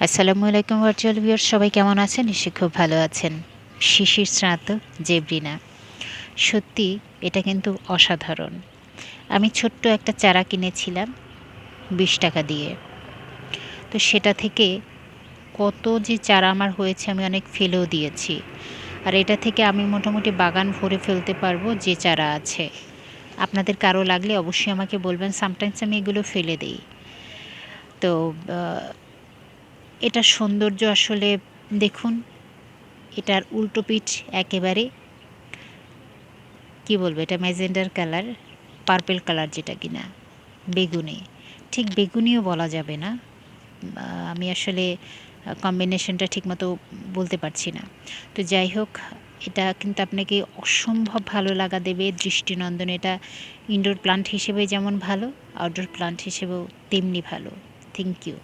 আসসালামু আলাইকুম virtual viewers, সবাই কেমন আছেন? নিশ্চয়ই খুব ভালো আছেন। শিশির শ্রান্ত জেব্রিনা। সত্যি এটা কিন্তু অসাধারণ। আমি ছোট্ট একটা চারা কিনেছিলাম ৳20 দিয়ে। তো সেটা থেকে কত যে চারা আমার হয়েছে, আমি অনেক ফেলেও দিয়েছি। আর এটা থেকে আমি মোটামুটি বাগান ভরে ফেলতে পারবো যে চারা আছে। আপনাদের কারো লাগলে অবশ্যই আমাকে বলবেন। সামটাইমস আমি এগুলো ফেলে দেই। তো আ এটার সৌন্দর্য আসলে দেখুন। এটার উল্টো পিঠ একেবারে কি বলবো, এটা ম্যাজেন্ডার কালার, পার্পল কালার যেটা কিনা বেগুনি। ঠিক বেগুনিও বলা যাবে না। আমি আসলে কম্বিনেশনটা ঠিকমতো বলতে পারছি না। তো যাই হোক, এটা কিন্তু আপনাকে অসম্ভব ভালো লাগা দেবে, দৃষ্টিনন্দন। এটা ইনডোর প্লান্ট হিসেবে যেমন ভালো, আউটডোর প্লান্ট হিসেবেও তেমনি ভালো। Thank you.